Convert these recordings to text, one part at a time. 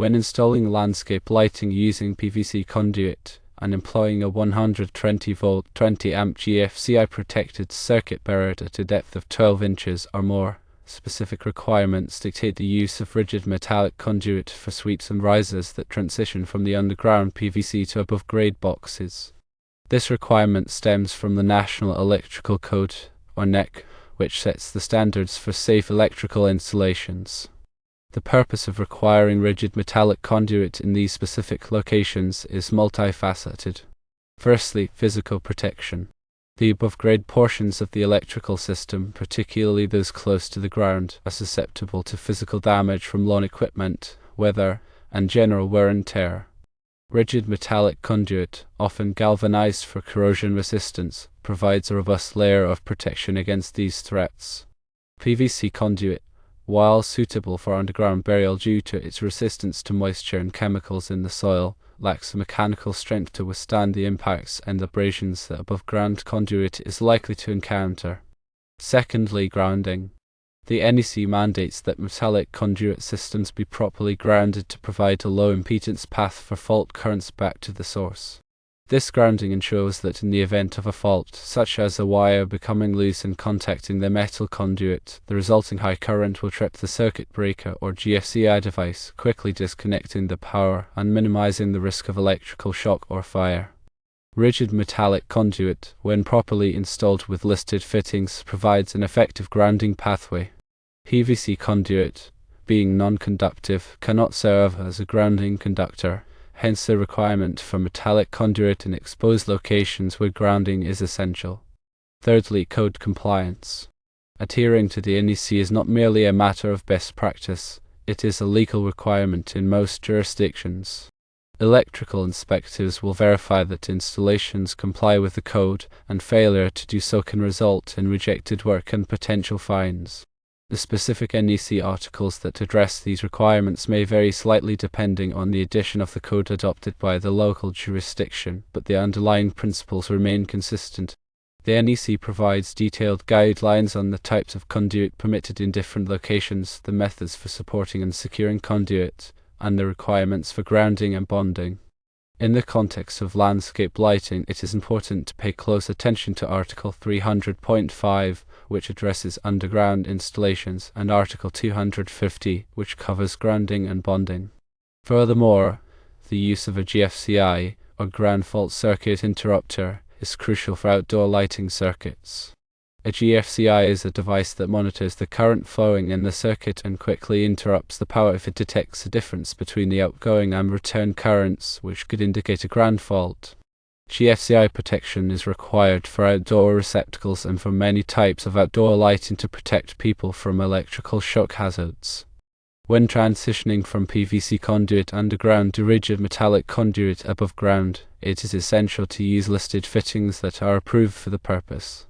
When installing landscape lighting using PVC conduit and employing a 120-volt 20-amp GFCI protected circuit buried at a depth of 12 inches or more, specific requirements dictate the use of rigid metallic conduit for sweeps and risers that transition from the underground PVC to above-grade boxes. This requirement stems from the National Electrical Code, or NEC, which sets the standards for safe electrical installations. The purpose of requiring rigid metallic conduit in these specific locations is multifaceted. Firstly, physical protection. The above-grade portions of the electrical system, particularly those close to the ground, are susceptible to physical damage from lawn equipment, weather, and general wear and tear. Rigid metallic conduit, often galvanized for corrosion resistance, provides a robust layer of protection against these threats. PVC conduit, while suitable for underground burial due to its resistance to moisture and chemicals in the soil, lacks the mechanical strength to withstand the impacts and abrasions that above-ground conduit is likely to encounter. Secondly, grounding. The NEC mandates that metallic conduit systems be properly grounded to provide a low-impedance path for fault currents back to the source. This grounding ensures that in the event of a fault, such as a wire becoming loose and contacting the metal conduit, the resulting high current will trip the circuit breaker or GFCI device, quickly disconnecting the power and minimizing the risk of electrical shock or fire. Rigid metallic conduit, when properly installed with listed fittings, provides an effective grounding pathway. PVC conduit, being non-conductive, cannot serve as a grounding conductor, hence the requirement for metallic conduit in exposed locations where grounding is essential. Thirdly, code compliance. Adhering to the NEC is not merely a matter of best practice, it is a legal requirement in most jurisdictions. Electrical inspectors will verify that installations comply with the code, and failure to do so can result in rejected work and potential fines. The specific NEC articles that address these requirements may vary slightly depending on the edition of the code adopted by the local jurisdiction, but the underlying principles remain consistent. The NEC provides detailed guidelines on the types of conduit permitted in different locations, the methods for supporting and securing conduit, and the requirements for grounding and bonding. In the context of landscape lighting, it is important to pay close attention to Article 300.5, which addresses underground installations, and Article 250, which covers grounding and bonding. Furthermore, the use of a GFCI, or ground fault circuit interrupter, is crucial for outdoor lighting circuits. A GFCI is a device that monitors the current flowing in the circuit and quickly interrupts the power if it detects a difference between the outgoing and return currents, which could indicate a ground fault. GFCI protection is required for outdoor receptacles and for many types of outdoor lighting to protect people from electrical shock hazards. When transitioning from PVC conduit underground to rigid metallic conduit above ground, it is essential to use listed fittings that are approved for the purpose.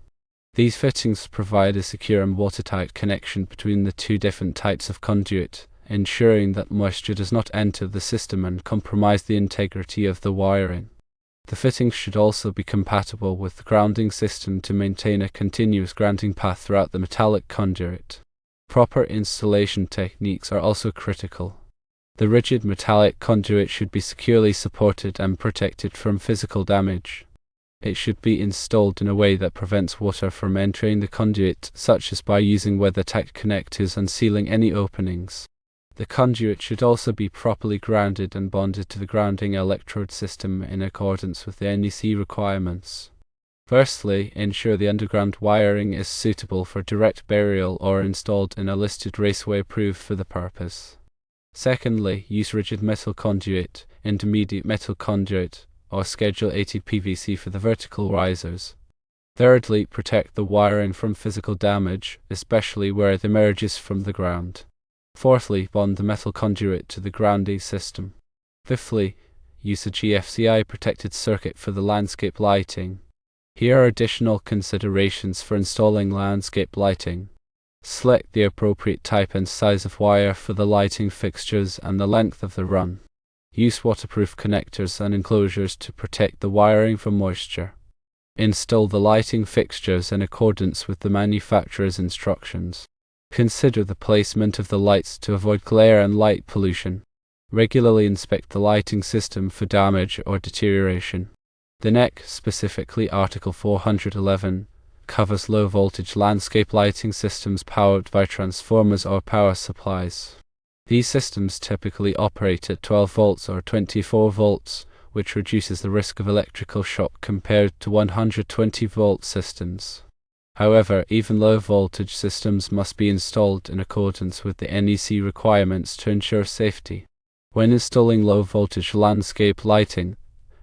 These fittings provide a secure and watertight connection between the two different types of conduit, ensuring that moisture does not enter the system and compromise the integrity of the wiring. The fittings should also be compatible with the grounding system to maintain a continuous grounding path throughout the metallic conduit. Proper installation techniques are also critical. The rigid metallic conduit should be securely supported and protected from physical damage. It should be installed in a way that prevents water from entering the conduit, such as by using weather-tight connectors and sealing any openings. The conduit should also be properly grounded and bonded to the grounding electrode system in accordance with the NEC requirements. Firstly, ensure the underground wiring is suitable for direct burial or installed in a listed raceway approved for the purpose. Secondly, use rigid metal conduit, intermediate metal conduit, or Schedule 80 PVC for the vertical risers. Thirdly, protect the wiring from physical damage, especially where it emerges from the ground. Fourthly, bond the metal conduit to the grounding system. Fifthly, use a GFCI protected circuit for the landscape lighting. Here are additional considerations for installing landscape lighting. Select the appropriate type and size of wire for the lighting fixtures and the length of the run. Use waterproof connectors and enclosures to protect the wiring from moisture. Install the lighting fixtures in accordance with the manufacturer's instructions. Consider the placement of the lights to avoid glare and light pollution. Regularly inspect the lighting system for damage or deterioration. The NEC, specifically Article 411, covers low-voltage landscape lighting systems powered by transformers or power supplies. These systems typically operate at 12 volts or 24 volts, which reduces the risk of electrical shock compared to 120-volt systems. However, even low-voltage systems must be installed in accordance with the NEC requirements to ensure safety. When installing low-voltage landscape lighting,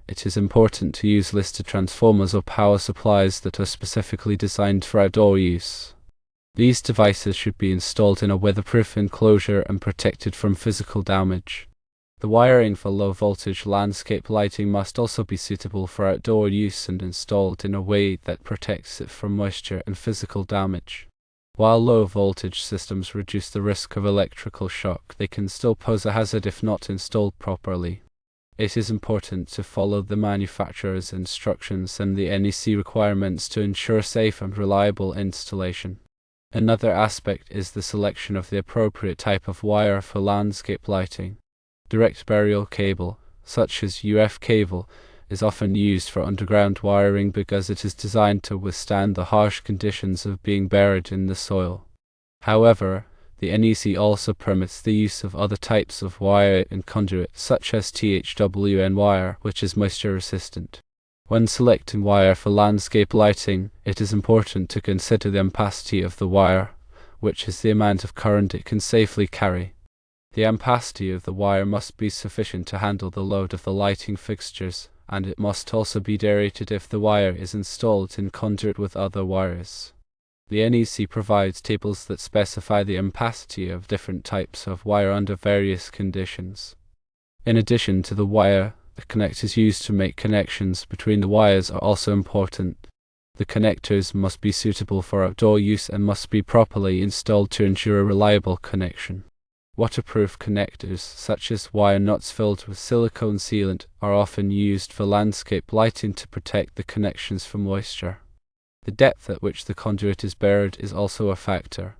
it is important to use listed transformers or power supplies that are specifically designed for outdoor use. These devices should be installed in a weatherproof enclosure and protected from physical damage. The wiring for low-voltage landscape lighting must also be suitable for outdoor use and installed in a way that protects it from moisture and physical damage. While low-voltage systems reduce the risk of electrical shock, they can still pose a hazard if not installed properly. It is important to follow the manufacturer's instructions and the NEC requirements to ensure safe and reliable installation. Another aspect is the selection of the appropriate type of wire for landscape lighting. Direct burial cable, such as UF cable, is often used for underground wiring because it is designed to withstand the harsh conditions of being buried in the soil. However, the NEC also permits the use of other types of wire and conduit, such as THWN wire, which is moisture resistant. When selecting wire for landscape lighting, it is important to consider the ampacity of the wire, which is the amount of current it can safely carry. The ampacity of the wire must be sufficient to handle the load of the lighting fixtures, and it must also be derated if the wire is installed in conduit with other wires. The NEC provides tables that specify the ampacity of different types of wire under various conditions. In addition to the wire, the connectors used to make connections between the wires are also important. The connectors must be suitable for outdoor use and must be properly installed to ensure a reliable connection. Waterproof connectors, such as wire nuts filled with silicone sealant, are often used for landscape lighting to protect the connections from moisture. The depth at which the conduit is buried is also a factor.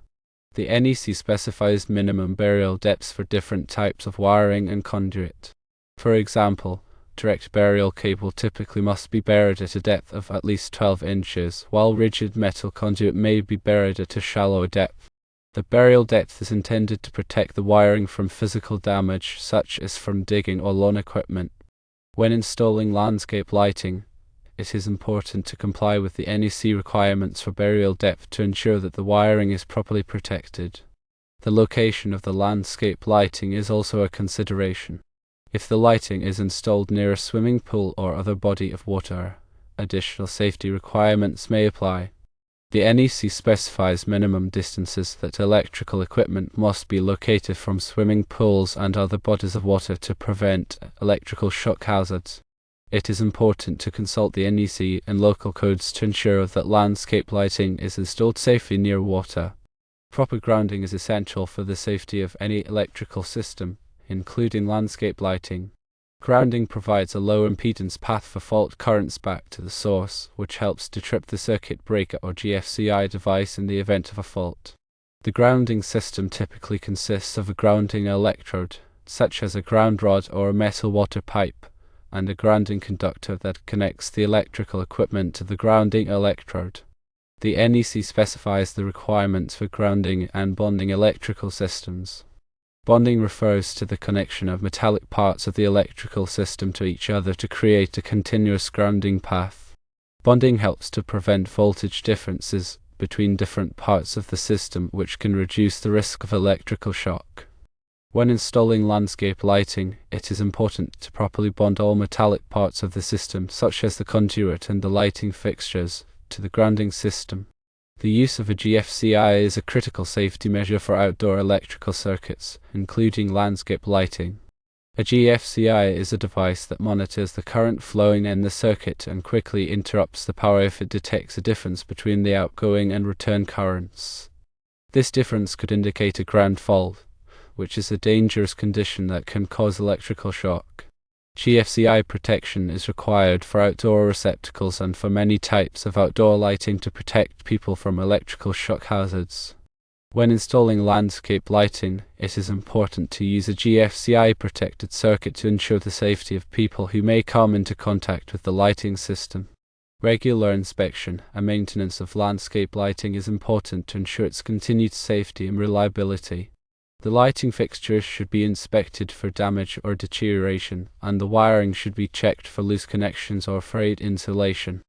The NEC specifies minimum burial depths for different types of wiring and conduit. For example, direct burial cable typically must be buried at a depth of at least 12 inches, while rigid metal conduit may be buried at a shallower depth. The burial depth is intended to protect the wiring from physical damage, such as from digging or lawn equipment. When installing landscape lighting, it is important to comply with the NEC requirements for burial depth to ensure that the wiring is properly protected. The location of the landscape lighting is also a consideration. If the lighting is installed near a swimming pool or other body of water, additional safety requirements may apply. The NEC specifies minimum distances that electrical equipment must be located from swimming pools and other bodies of water to prevent electrical shock hazards. It is important to consult the NEC and local codes to ensure that landscape lighting is installed safely near water. Proper grounding is essential for the safety of any electrical system, including landscape lighting. Grounding provides a low impedance path for fault currents back to the source, which helps to trip the circuit breaker or GFCI device in the event of a fault. The grounding system typically consists of a grounding electrode, such as a ground rod or a metal water pipe, and a grounding conductor that connects the electrical equipment to the grounding electrode. The NEC specifies the requirements for grounding and bonding electrical systems. Bonding refers to the connection of metallic parts of the electrical system to each other to create a continuous grounding path. Bonding helps to prevent voltage differences between different parts of the system, which can reduce the risk of electrical shock. When installing landscape lighting, it is important to properly bond all metallic parts of the system, such as the conduit and the lighting fixtures, to the grounding system. The use of a GFCI is a critical safety measure for outdoor electrical circuits, including landscape lighting. A GFCI is a device that monitors the current flowing in the circuit and quickly interrupts the power if it detects a difference between the outgoing and return currents. This difference could indicate a ground fault, which is a dangerous condition that can cause electrical shock. GFCI protection is required for outdoor receptacles and for many types of outdoor lighting to protect people from electrical shock hazards. When installing landscape lighting, it is important to use a GFCI protected circuit to ensure the safety of people who may come into contact with the lighting system. Regular inspection and maintenance of landscape lighting is important to ensure its continued safety and reliability. The lighting fixtures should be inspected for damage or deterioration, and the wiring should be checked for loose connections or frayed insulation.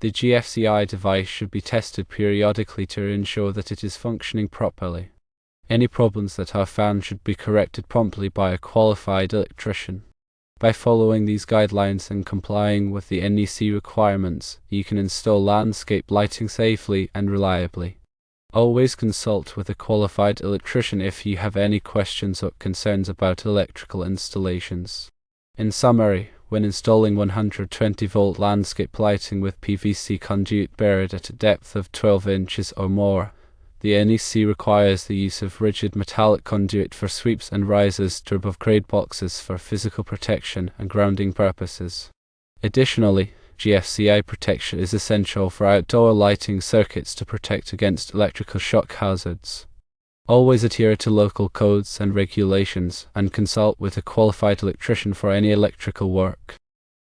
The GFCI device should be tested periodically to ensure that it is functioning properly. Any problems that are found should be corrected promptly by a qualified electrician. By following these guidelines and complying with the NEC requirements, you can install landscape lighting safely and reliably. Always consult with a qualified electrician if you have any questions or concerns about electrical installations. In summary, when installing 120-volt landscape lighting with PVC conduit buried at a depth of 12 inches or more, the NEC requires the use of rigid metallic conduit for sweeps and risers to above-grade boxes for physical protection and grounding purposes. Additionally, GFCI protection is essential for outdoor lighting circuits to protect against electrical shock hazards. Always adhere to local codes and regulations, and consult with a qualified electrician for any electrical work.